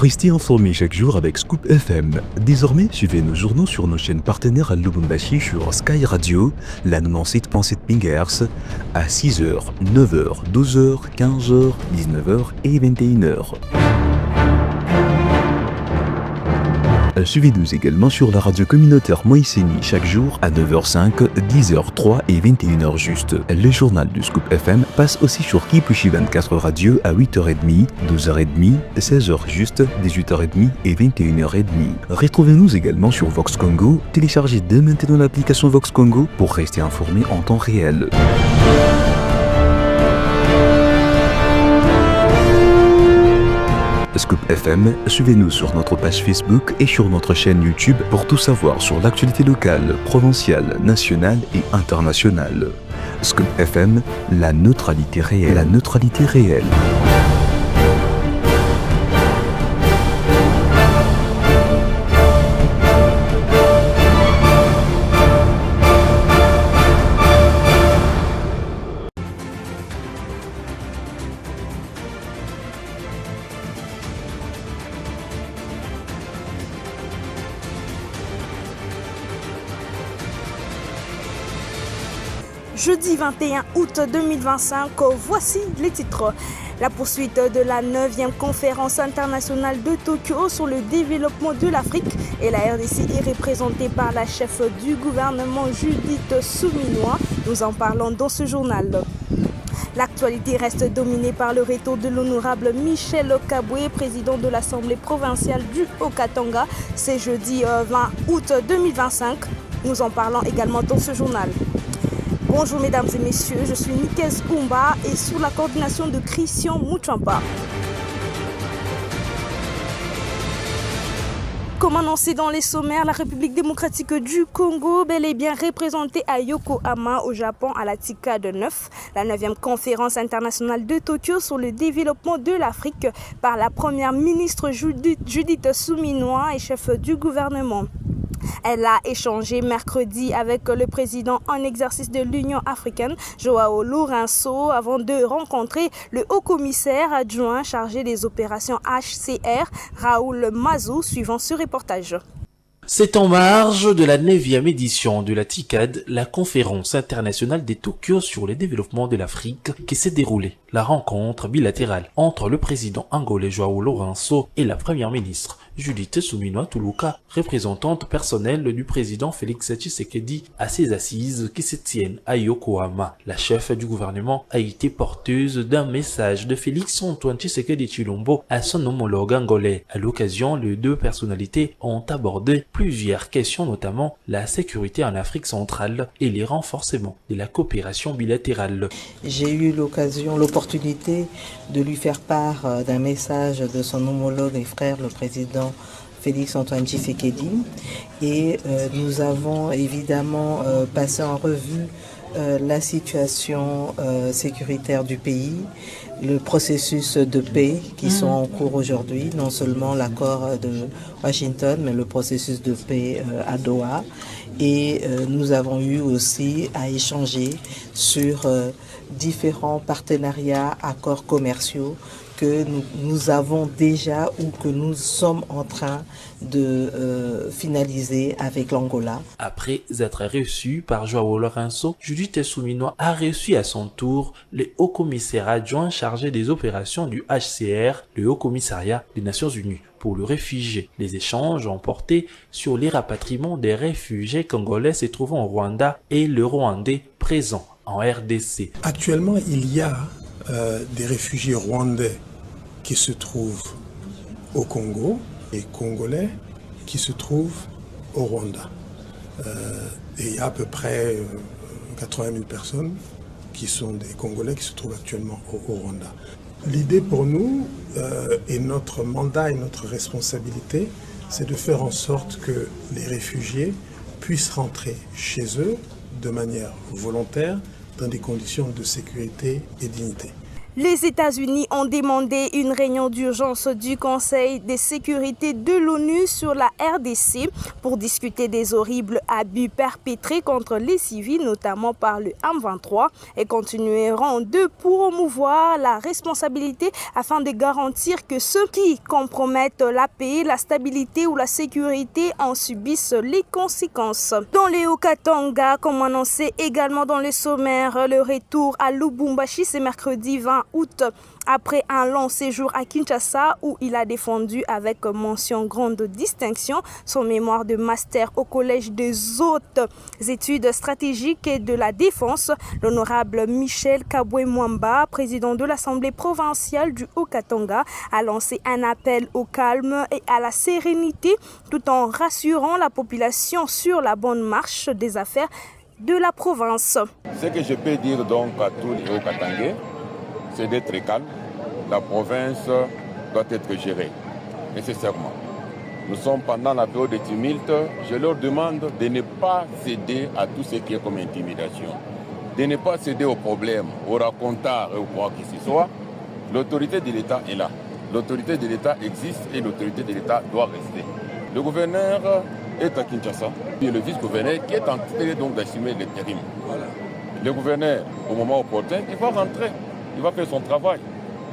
Restez informés chaque jour avec Scoop FM. Désormais, suivez nos journaux sur nos chaînes partenaires à Lubumbashi sur Sky Radio, la 97.7 MHz, à 6h, 9h, 12h, 15h, 19h et 21h. Suivez-nous également sur la radio communautaire Moïseni chaque jour à 9h05, 10h03 et 21h juste. Le journal du Scoop FM passe aussi sur Kipushi 24 Radio à 8h30, 12h30, 16h juste, 18h30 et 21h30. Retrouvez-nous également sur Vox Congo. Téléchargez dès maintenant l'application Vox Congo pour rester informé en temps réel. Scoop FM, suivez-nous sur notre page Facebook et sur notre chaîne YouTube pour tout savoir sur l'actualité locale, provinciale, nationale et internationale. Scoop FM, la neutralité réelle. La neutralité réelle. Jeudi 21 août 2025, voici les titres. La poursuite de la 9e conférence internationale de Tokyo sur le développement de l'Afrique et la RDC est représentée par la chef du gouvernement Judith Suminwa. Nous en parlons dans ce journal. L'actualité reste dominée par le retour de l'honorable Michel Kabwe, président de l'Assemblée provinciale du Haut-Katanga. C'est jeudi 20 août 2025. Nous en parlons également dans ce journal. Bonjour mesdames et messieurs, je suis Nikes Kumba et sous la coordination de Christian Mouchampa. Comme annoncé dans les sommaires, la République démocratique du Congo, bel et bien représentée à Yokohama au Japon à la TICAD 9, la 9e conférence internationale de Tokyo sur le développement de l'Afrique par la première ministre Judith Suminwa et chef du gouvernement. Elle a échangé mercredi avec le président en exercice de l'Union africaine, Joao Lourenço, avant de rencontrer le haut-commissaire adjoint chargé des opérations HCR, Raoul Mazou, suivant ce reportage. C'est en marge de la 9e édition de la TICAD, la conférence internationale de Tokyo sur le développement de l'Afrique, qui s'est déroulée. La rencontre bilatérale entre le président angolais Joao Lourenço et la première ministre Judith Suminwa Tuluka, représentante personnelle du président Félix Tshisekedi à ses assises qui se tiennent à Yokohama. La chef du gouvernement a été porteuse d'un message de Félix Antoine Tshisekedi Tshilombo à son homologue angolais. À l'occasion, les deux personnalités ont abordé plusieurs questions, notamment la sécurité en Afrique centrale et les renforcements de la coopération bilatérale. J'ai eu l'opportunité de lui faire part d'un message de son homologue et frère, le président Félix Antoine Tshisekedi, et nous avons évidemment passé en revue la situation sécuritaire du pays, le processus de paix qui sont en cours aujourd'hui, non seulement l'accord de Washington, mais le processus de paix à Doha. Et nous avons eu aussi à échanger sur différents partenariats, accords commerciaux que nous avons déjà ou que nous sommes en train de finaliser avec l'Angola. Après être reçu par Joao Lourenço, Judith Suminwa a reçu à son tour le haut-commissaire adjoint chargé des opérations du HCR, le Haut-Commissariat des Nations Unies pour le réfugié. Les échanges ont porté sur les rapatriements des réfugiés congolais se trouvant au Rwanda et le Rwandais présent en RDC. Actuellement, il y a des réfugiés rwandais qui se trouvent au Congo et congolais qui se trouvent au Rwanda. Et il y a à peu près 80 000 personnes qui sont des Congolais qui se trouvent actuellement au Rwanda. L'idée pour nous et notre mandat et notre responsabilité, c'est de faire en sorte que les réfugiés puissent rentrer chez eux de manière volontaire dans des conditions de sécurité et dignité. Les États-Unis ont demandé une réunion d'urgence du Conseil de sécurité de l'ONU sur la RDC pour discuter des horribles abus perpétrés contre les civils, notamment par le M23, et continueront de promouvoir la responsabilité afin de garantir que ceux qui compromettent la paix, la stabilité ou la sécurité en subissent les conséquences. Dans les Haut-Katanga, comme annoncé également dans le sommaire, le retour à Lubumbashi ce mercredi 20 août après un long séjour à Kinshasa où il a défendu avec mention grande distinction son mémoire de master au collège des hautes études stratégiques et de la défense. L'honorable Michel Kabwe-Mwamba, président de l'Assemblée provinciale du Haut-Katanga, a lancé un appel au calme et à la sérénité tout en rassurant la population sur la bonne marche des affaires de la province. Ce que je peux dire donc à tous les Haut-Katangais, c'est d'être calme. La province doit être gérée, nécessairement. Nous sommes pendant la période de tumulte. Je leur demande de ne pas céder à tout ce qui est comme intimidation, de ne pas céder aux problèmes, aux racontars et aux quoi que ce soit. L'autorité de l'État est là. L'autorité de l'État existe et l'autorité de l'État doit rester. Le gouverneur est à Kinshasa, et le vice-gouverneur qui est en train donc d'assumer l'intérim. Voilà. Le gouverneur, au moment opportun, il va rentrer, il va faire son travail.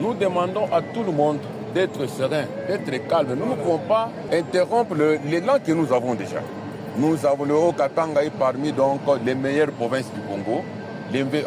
Nous demandons à tout le monde d'être serein, d'être calme. Nous ne pouvons pas interrompre l'élan que nous avons déjà. Nous avons le Haut-Katanga parmi donc les meilleures provinces du Congo,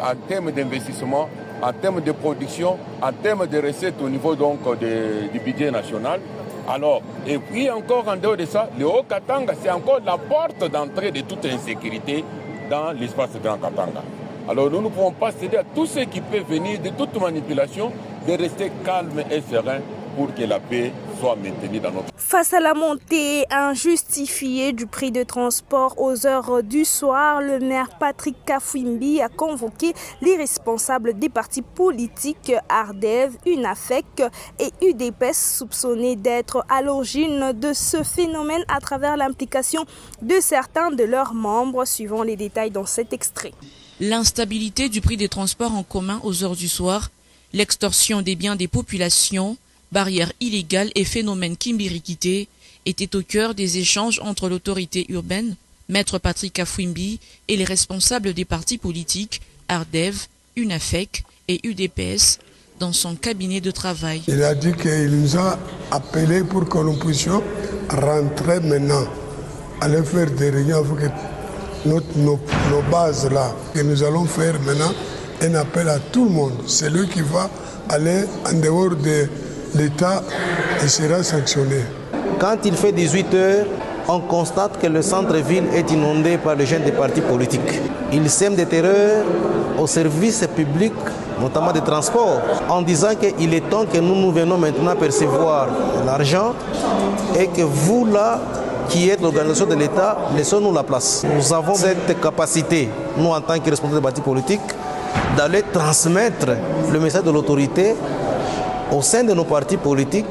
en termes d'investissement, en termes de production, en termes de recettes au niveau donc du budget national. Alors, et puis encore en dehors de ça, le Haut-Katanga, c'est encore la porte d'entrée de toute insécurité dans l'espace Grand Katanga. Alors nous ne pouvons pas céder à tout ce qui peut venir de toute manipulation, de rester calme et serein pour que la paix soit maintenue dans notre... Face à la montée injustifiée du prix de transport aux heures du soir, le maire Patrick Kafwimbi a convoqué les responsables des partis politiques ARDEV, UNAFEC et UDPS soupçonnés d'être à l'origine de ce phénomène à travers l'implication de certains de leurs membres, suivant les détails dans cet extrait. L'instabilité du prix des transports en commun aux heures du soir, l'extorsion des biens des populations, barrières illégales et phénomènes Kimbirikité étaient au cœur des échanges entre l'autorité urbaine, Maître Patrick Kafwimbi, et les responsables des partis politiques, ARDEV, UNAFEC et UDPS, dans son cabinet de travail. Il a dit qu'il nous a appelés pour que nous puissions rentrer maintenant, aller faire des réunions avec nos bases là, que nous allons faire maintenant un appel à tout le monde. C'est lui qui va aller en dehors de l'État et sera sanctionné. Quand il fait 18 heures, on constate que le centre-ville est inondé par les jeunes des partis politiques. Ils sèment des terreurs aux services publics, notamment des transports, en disant qu'il est temps que nous venons maintenant percevoir l'argent et que vous là, qui êtes l'organisation de l'État, laissons-nous la place. Nous avons cette capacité, nous en tant que responsables des partis politiques, d'aller transmettre le message de l'autorité au sein de nos partis politiques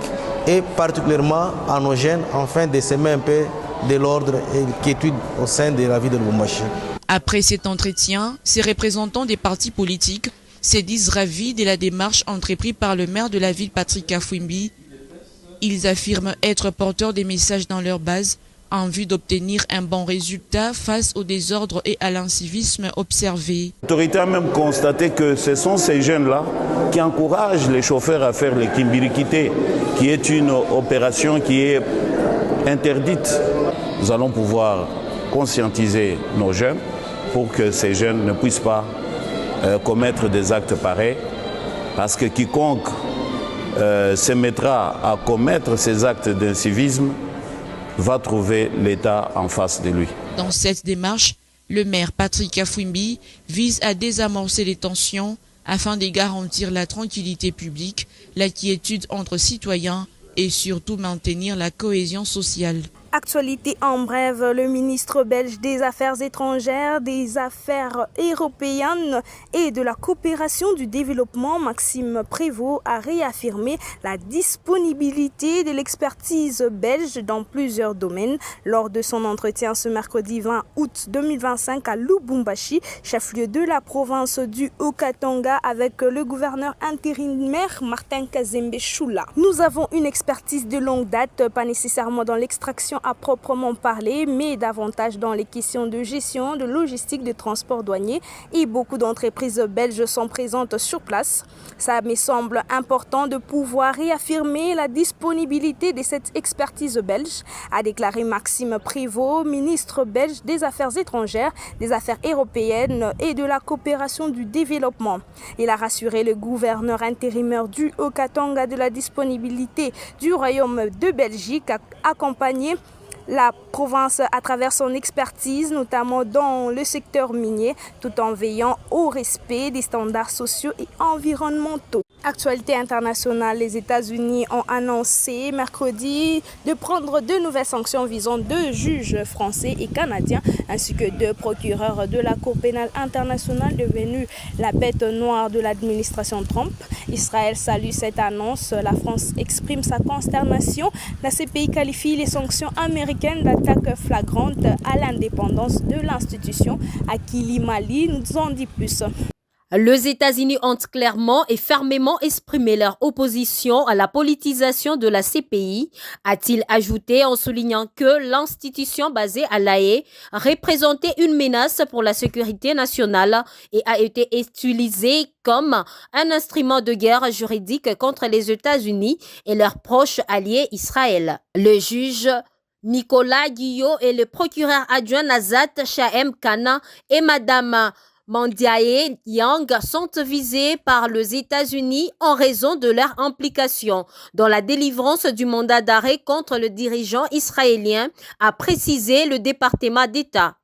et particulièrement à nos jeunes, afin de semer un peu de l'ordre et de quiétude au sein de la ville de Lubumbashi. Après cet entretien, ces représentants des partis politiques se disent ravis de la démarche entreprise par le maire de la ville, Patrick Kafwimbi. Ils affirment être porteurs des messages dans leur base en vue d'obtenir un bon résultat face au désordre et à l'incivisme observé. L'autorité a même constaté que ce sont ces jeunes-là qui encouragent les chauffeurs à faire les Kimbirikité, qui est une opération qui est interdite. Nous allons pouvoir conscientiser nos jeunes pour que ces jeunes ne puissent pas commettre des actes pareils, parce que quiconque se mettra à commettre ces actes d'incivisme va trouver l'État en face de lui. Dans cette démarche, le maire Patrick Kafwimbi vise à désamorcer les tensions afin de garantir la tranquillité publique, la quiétude entre citoyens et surtout maintenir la cohésion sociale. Actualité en bref, le ministre belge des Affaires étrangères, des Affaires européennes et de la coopération du développement, Maxime Prévost, a réaffirmé la disponibilité de l'expertise belge dans plusieurs domaines lors de son entretien ce mercredi 20 août 2025 à Lubumbashi, chef-lieu de la province du Haut-Katanga, avec le gouverneur intérimaire Martin Kazembe Choula. Nous avons une expertise de longue date, pas nécessairement dans l'extraction à proprement parler, mais davantage dans les questions de gestion, de logistique, de transport douanier, et beaucoup d'entreprises belges sont présentes sur place. Ça me semble important de pouvoir réaffirmer la disponibilité de cette expertise belge, a déclaré Maxime Prévost, ministre belge des Affaires étrangères, des Affaires européennes et de la coopération du développement. Il a rassuré le gouverneur intérimaire du Haut-Katanga de la disponibilité du Royaume de Belgique à accompagner la province à travers son expertise, notamment dans le secteur minier, tout en veillant au respect des standards sociaux et environnementaux. Actualité internationale, les États-Unis ont annoncé mercredi de prendre de nouvelles sanctions visant 2 juges français et canadiens, ainsi que 2 procureurs de la Cour pénale internationale devenue la bête noire de l'administration Trump. Israël salue cette annonce, la France exprime sa consternation, la CPI qualifie les sanctions américaines d'attaque flagrante à l'indépendance de l'institution. Akili Mali nous en dit plus. Les États-Unis ont clairement et fermement exprimé leur opposition à la politisation de la CPI, a-t-il ajouté en soulignant que l'institution basée à La Haye représentait une menace pour la sécurité nationale et a été utilisée comme un instrument de guerre juridique contre les États-Unis et leurs proches alliés Israël. Le juge Nicolas Guillot et le procureur adjoint Nazat Chahem Kana et Madame Mandiaye Yang sont visés par les États-Unis en raison de leur implication dans la délivrance du mandat d'arrêt contre le dirigeant israélien, a précisé le département d'État.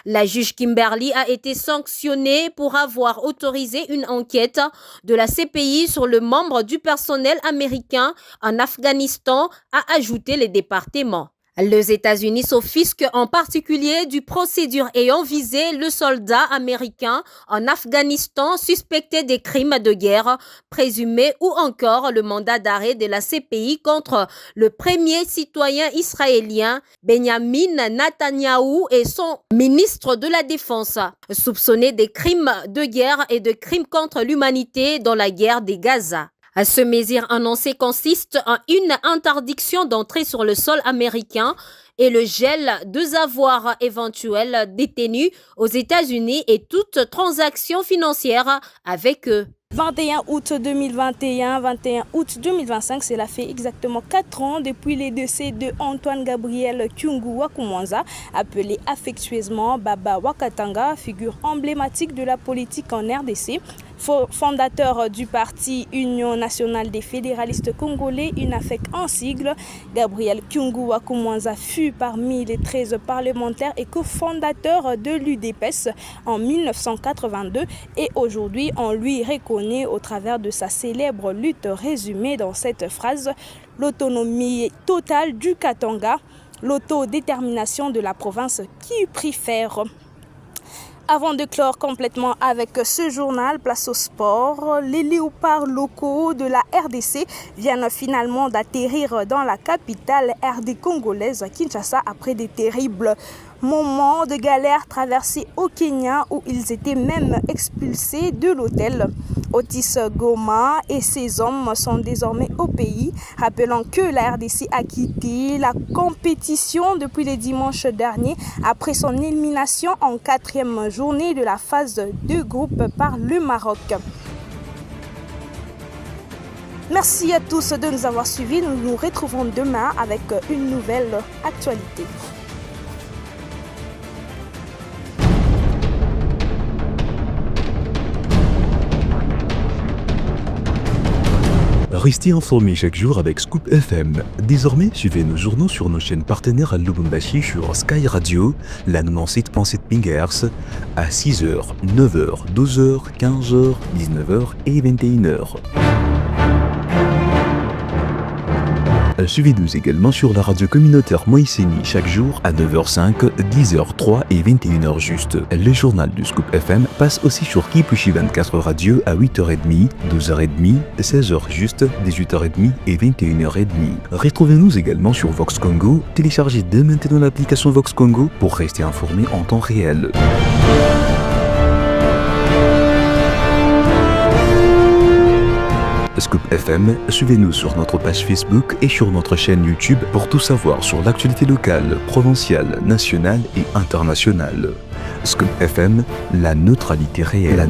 La juge Kimberly a été sanctionnée pour avoir autorisé une enquête de la CPI sur le membre du personnel américain en Afghanistan, a ajouté le département. Les États-Unis s'offusquent en particulier du procédure ayant visé le soldat américain en Afghanistan suspecté des crimes de guerre présumés ou encore le mandat d'arrêt de la CPI contre le premier citoyen israélien Benjamin Netanyahou et son ministre de la Défense, soupçonnés des crimes de guerre et de crimes contre l'humanité dans la guerre de Gaza. Ce mesure annoncé consiste en une interdiction d'entrée sur le sol américain et le gel des avoirs éventuels détenus aux États-Unis et toute transaction financière avec eux. 21 août 2021, 21 août 2025, cela fait exactement 4 ans depuis les décès de Antoine Gabriel Kyungu Wakumwanza, appelé affectueusement Baba Wakatanga, figure emblématique de la politique en RDC. Fondateur du parti Union nationale des fédéralistes congolais, UNAFEC en sigle, Gabriel Kyungu Wakumwanza fut parmi les 13 parlementaires et cofondateur de l'UDPS en 1982 et aujourd'hui on lui reconnaît au travers de sa célèbre lutte résumée dans cette phrase l'autonomie totale du Katanga, l'autodétermination de la province qui préfère. Avant de clore complètement avec ce journal, place au sport, les léopards locaux de la RDC viennent finalement d'atterrir dans la capitale RD congolaise, Kinshasa, après des terribles moments de galère traversés au Kenya où ils étaient même expulsés de l'hôtel. Otis Goma et ses hommes sont désormais au pays, rappelant que la RDC a quitté la compétition depuis le dimanche dernier après son élimination en 4e journée de la phase de groupe par le Maroc. Merci à tous de nous avoir suivis. Nous nous retrouvons demain avec une nouvelle actualité. Restez informés chaque jour avec Scoop FM. Désormais, suivez nos journaux sur nos chaînes partenaires à Lubumbashi sur Sky Radio, la 97.7 MHz, à 6h, 9h, 12h, 15h, 19h et 21h. Suivez-nous également sur la radio communautaire Moïseni chaque jour à 9h05, 10h03 et 21h juste. Le journal du Scoop FM passe aussi sur Kipushi 24 Radio à 8h30, 12h30, 16h juste, 18h30 et 21h30. Retrouvez-nous également sur Vox Congo. Téléchargez dès maintenant l'application Vox Congo pour rester informé en temps réel. Scoop FM, suivez-nous sur notre page Facebook et sur notre chaîne YouTube pour tout savoir sur l'actualité locale, provinciale, nationale et internationale. Scoop FM, la neutralité réelle.